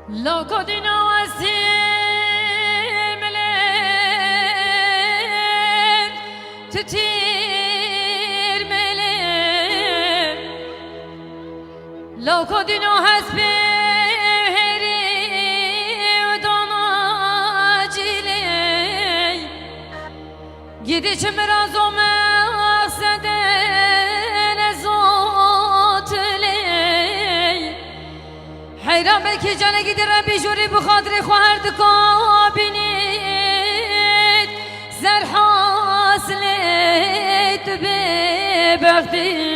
لو كدنا وسيملين تتير ملين لو كدنا حسبي Gidi çimiraz o maqseden azotli Hayran belki cana gider Rabbi juri bu khadri khward kabinit Zer haslet be bagdi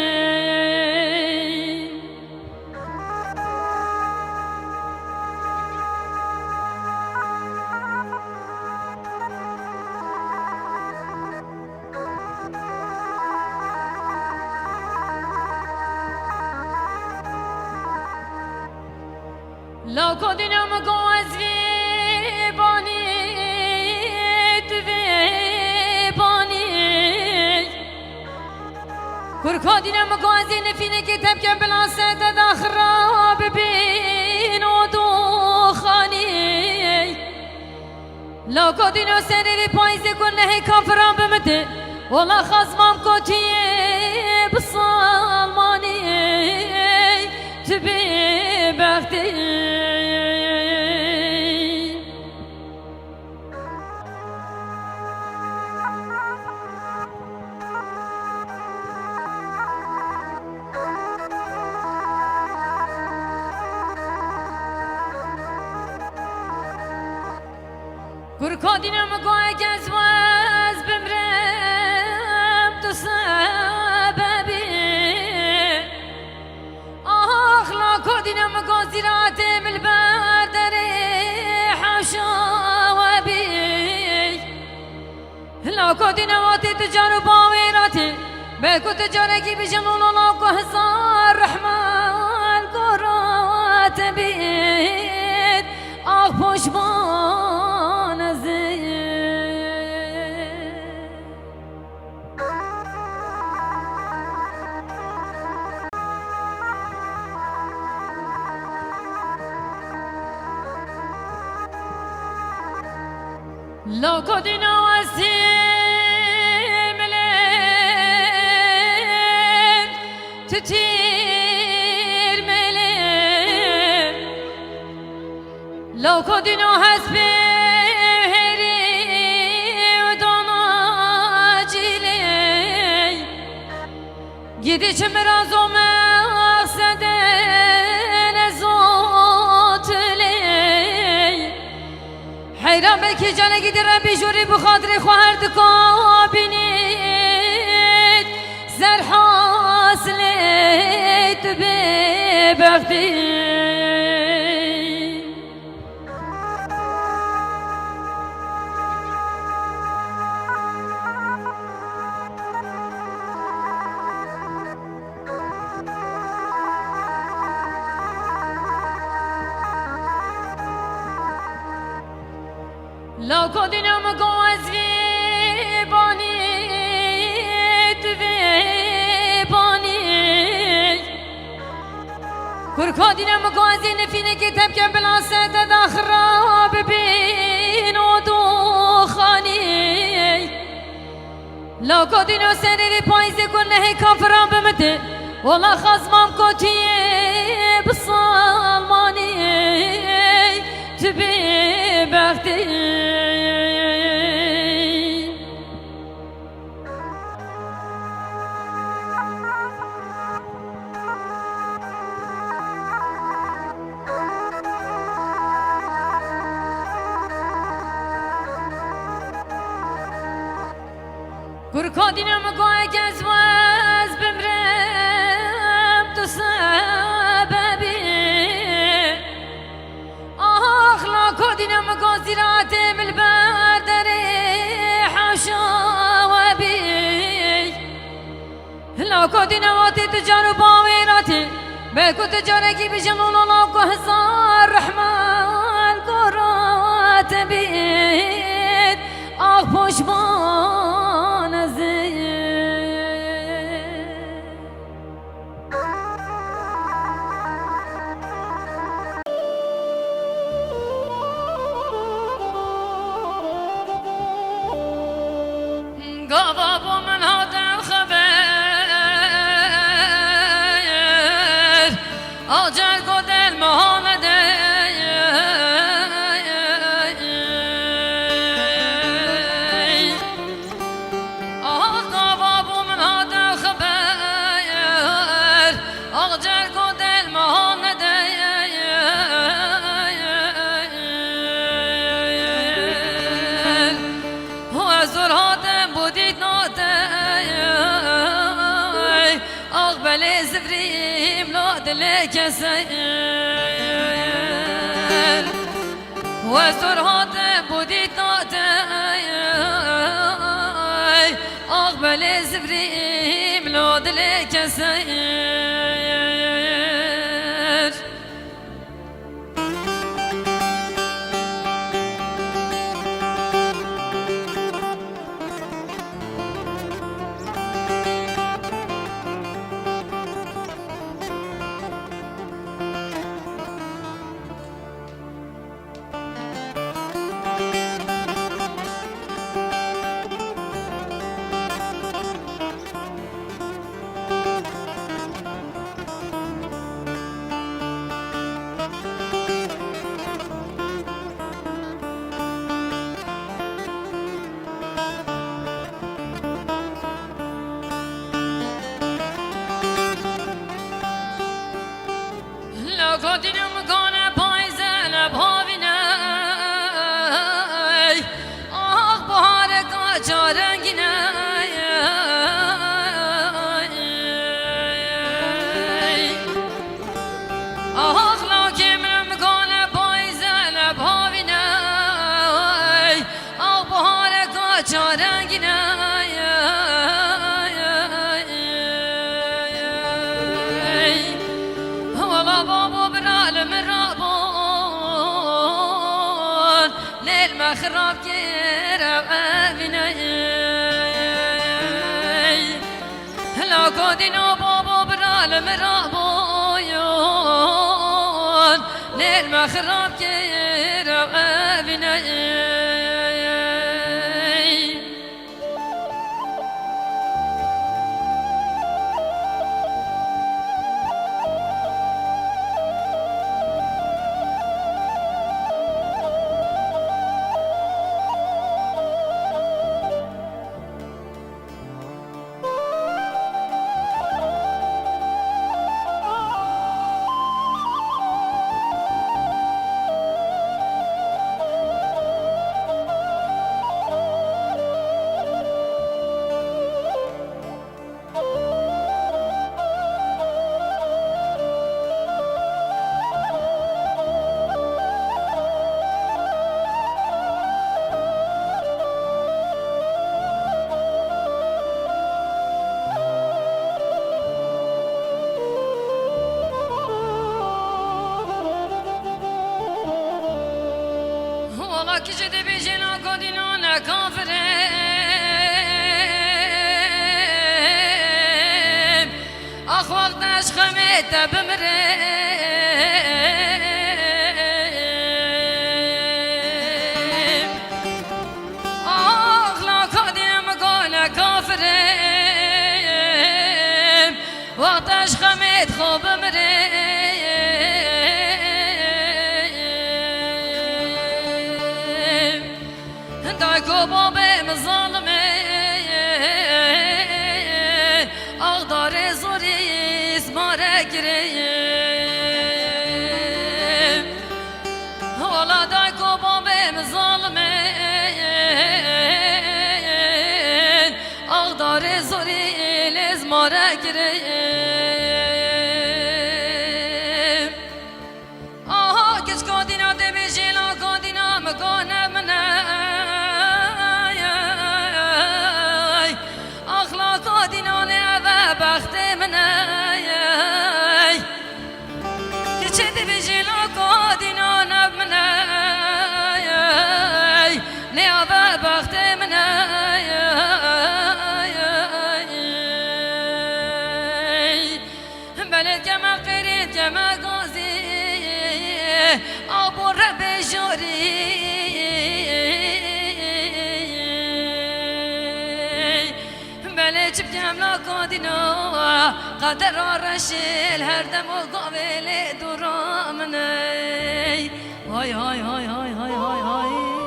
لو كدنا مقوز في بانيت في باني كدنا مقوز نفينا كتاب كان بالعصاد خراب بين ودوخاني لو كدنا سري بايز كنا هيك كفران بمتي والله خصمام كوتي بصالماني تبي بختي كدنا مقوى جزواز بمرم تسببي لا كدنا مقوى زراعة بالبدر حشوابي لا كدنا واتي تجارب ويراتي بكو تجاركي بجنون الله كهزار رحمن قرات بيت پشمان لو كدنا وسيملين تتير ملين لو كدنا حسبي ودناجلي gidi çimiraz o maqseden azotli Hayran belki cana gider Rabbi juri bu khadri khward kabinit Zer haslet be bagdi لو كدنا مقوز في بانيت في باني كدنا مقوز نفينا كتاب كان بالعصاد خراب بين ودوخاني لو كدنا سري بايز كنا هيك كفران بمتي والله خصمام كوتي بصالماني تبي بختي كدنا مقوى جزواز بمرم تسببي لا كدنا مقوى زراعة بالبدر حشوابي لا كدنا واتي تجارب ويراتي بكو تجاركي بجنون الله كهزار رحمن قرات بيت پشمان بابو من هذا خبر أجل قد المهالة بابو من هذا خبر أجل قد المهالة وزر هذا بوديت ناتي أقبل زفريم لا دلك سير وزر هذا بوديت ناتي أقبل زفريم لا دلك سير قدرم کنه پایزن بابینه آه بهار کاچا رنگینه آه لاکمرم کنه پایزن بابینه آه بهار کاچا رنگینه بابا برالم رابون ليل ما خراب كيرب أبني هلا قدنا بابا برالم رابون ليل ما خراب كيرب أبني کشید بیشنا کدینان کافرم آخ وقتش خمیت بمرم آخ لا کدینم کن کافرم وقتش خمیت خوب بمرم باب مظالمه اقدار زوری اسماره گریم حالا دای باب مظالمه اقدار زوری اسماره گریم آها کش کادینا ده بشیلا کادینا مکانه منه دینانه و بخت منه که چه دی بجیلا که دینانه منه نه و بخت منه بلد که من قرید که من گازی آبو رب جوری بله چپ کم لا کادینا قدر رشیل هر دم و قابل درامنی های های های های های های های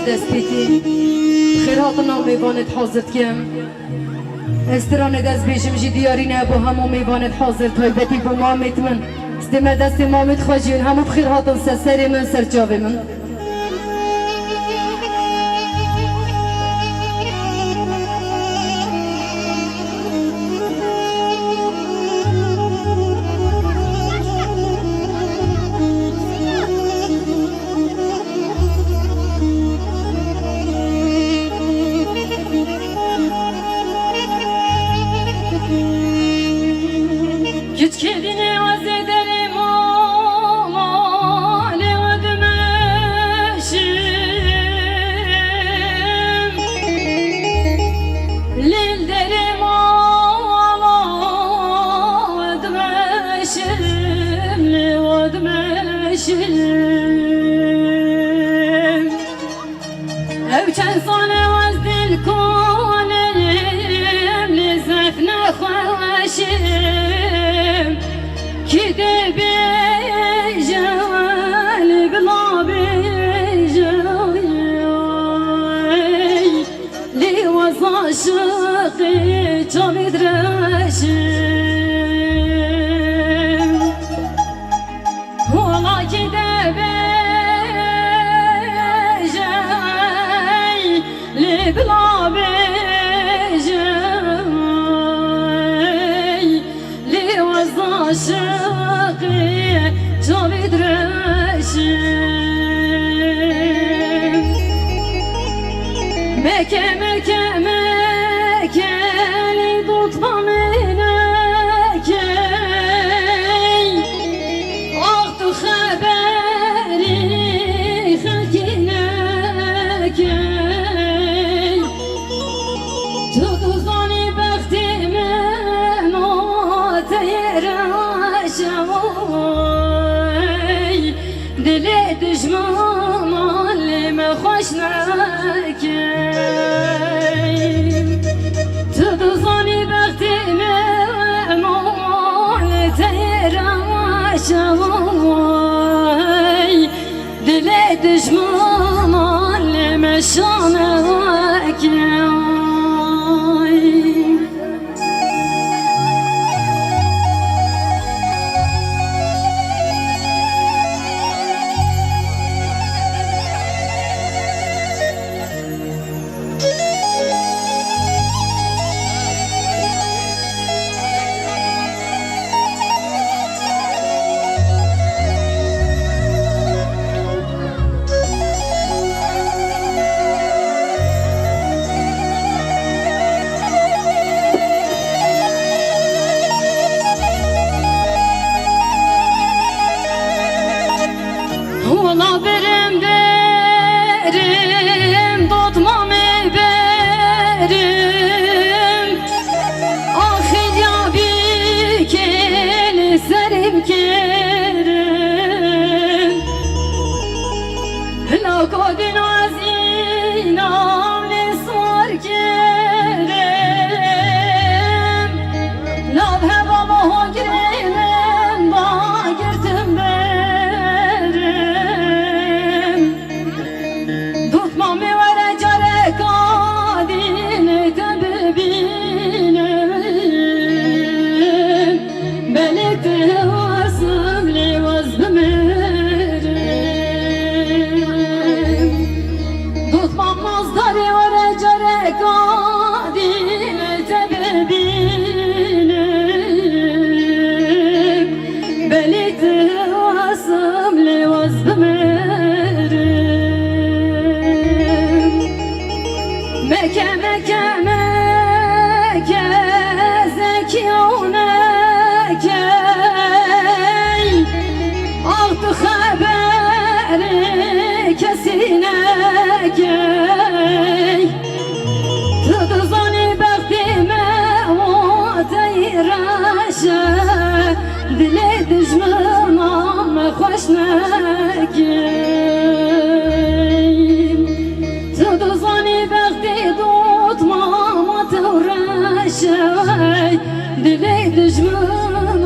دستیتی خیر هاتنا میوانت حاضر کم استران دست بیشم جی دیاری نه با همو میوانت حاضر تایبتی با مامت من استمه دست مامت خواجین همو بخیر هاتن سسری من سرچاوی من عاشقی تو میدرشم والا که دبیجی لبلا بیجی لیواز عاشقی تو میدرشم مکه مکه دژمان لم خوش نکن تو دوزانی وقتی مال تیراشم دل دژمان لم شانکن دلی دجمنام خوش نکیم تو دوزانی وقتی دوت ماما تو رشای دلی دجمنام